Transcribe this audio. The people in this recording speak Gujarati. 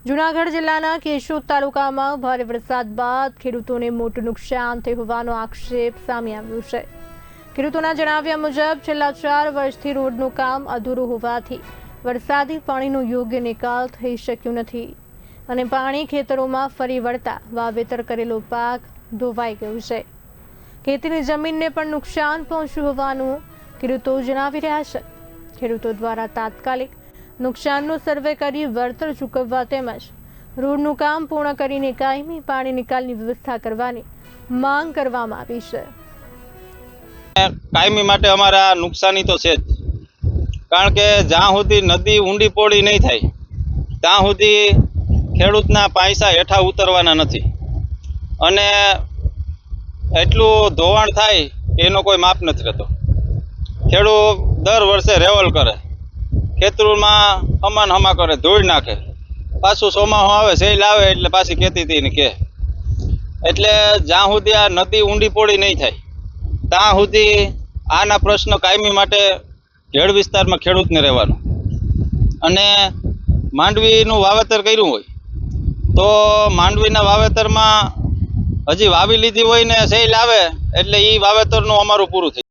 જૂનાગઢ જિલ્લાના કેશોદ તાલુકામાં ભારે વરસાદ બાદ ખેડૂતોને મોટું નુકસાન થયું હોવાનો આક્ષેપ સામે આવ્યો છે। ખેડૂતોના જણાવ્યા મુજબ છેલ્લા 4 વર્ષથી રોડનું કામ અધૂરું હોવાથી વરસાદી પાણીનો યોગ્ય નિકાલ થઈ શક્યો નથી અને પાણી ખેતરોમાં ફરી વળતા વાવેતર કરેલો પાક ધોવાઈ ગયો છે। ખેતીની જમીનને પણ નુકસાન પહોંચ્યું હોવાનું ખેડૂતો જણાવી રહ્યા છે। ખેડૂતો દ્વારા તાત્કાલિક નુકસાનનો સર્વે કરી વળતર ચૂકવવા તેમજ રોડનું કામ પૂર્ણ કરીને કાયમી પાણી નિકાલની વ્યવસ્થા કરવાની માંગ કરવામાં આવી છે। કાયમી માટે અમારા નુકસાની તો છે જ, કારણ કે જ્યાં સુધી નદી ઊંડી પોળી નહીં થાય ત્યાં સુધી ખેડૂતના પૈસા હેઠા ઉતરવાના નથી અને એટલું ધોવાણ થાય એનો કોઈ માપ નથી રહેતો। ખેડૂત દર વર્ષે રેવલ કરે, ખેતરોમાં હમા કરે, ધોઈ નાખે, પાછું ચોમાસું આવે સેલ આવે એટલે પાછી ખેતી કે એટલે જ્યાં સુધી આ નદી ઊંડી પોળી નહીં થાય ત્યાં સુધી આના પ્રશ્ન કાયમી માટે ખેડ વિસ્તારમાં ખેડૂતને રહેવાનું। અને માંડવીનું વાવેતર કર્યું હોય તો માંડવીના વાવેતરમાં હજી વાવી લીધી હોય ને સેલ આવે એટલે એ વાવેતરનું અમારું પૂરું થઈ